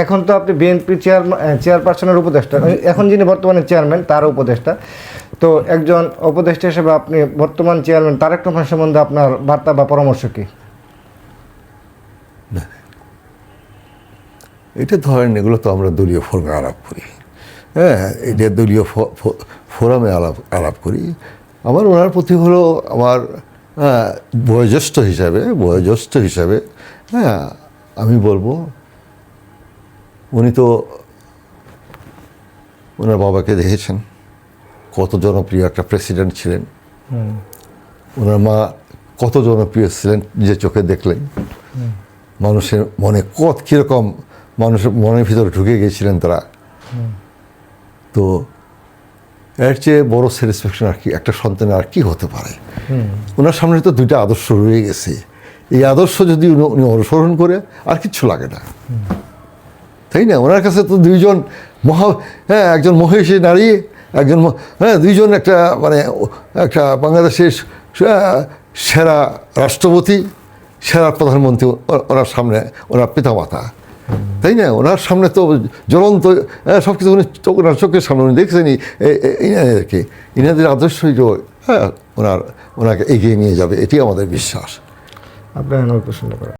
এখন তো আপনি বিএনপি চেয়ারপারসনের উপদেষ্টা, এখন যিনি বর্তমানে চেয়ারম্যান তার উপদেষ্টা, তো একজন উপদেষ্টা হিসেবে আপনি বর্তমান চেয়ারম্যান তারেক রহমান সম্বন্ধে আপনার বার্তা বা পরামর্শ কি? এটা ধরেন এগুলো তো আমরা দলীয় ফোরামে আলাপ করি, হ্যাঁ, এটা দলীয় ফোরামে আলাপ করি। আমার ওনার প্রতি হলো আমার বয়োজ্যেষ্ঠ হিসাবে হ্যাঁ আমি বলবো উনি তো ওনার বাবাকে দেখেছেন, কত জনপ্রিয় একটা প্রেসিডেন্ট ছিলেন। ওনার মা কত জনপ্রিয় ছিলেন নিজের চোখে দেখলেন। মানুষের মনে কীরকম মানুষের মনের ভিতরে ঢুকে গিয়েছিলেন তারা। তো এর চেয়ে বড় স্যাটিসফ্যাকশন আর কি একটা সন্তানের আর কি হতে পারে? ওনার সামনে তো দুইটা আদর্শ রয়ে গেছে, এই আদর্শ যদি উনি অনুসরণ করে আর কিচ্ছু লাগে না, তাই না? ওনার কাছে তো দুইজন একজন মহিষী নারী, একজন দুইজন একটা একটা বাংলাদেশের সেরা রাষ্ট্রপতি, সেরা প্রধানমন্ত্রী ওনার সামনে, ওনার পিতামাতা, তাই না? ওনার সামনে তো জ্বলন্ত সব কিছু ওনার চোখের সামনে উনি দেখছেন ইনাদেরকে, ইনাদের আদর্শই ওনাকে এগিয়ে নিয়ে যাবে, এটি আমাদের বিশ্বাস। আপনার প্রশ্ন করেন।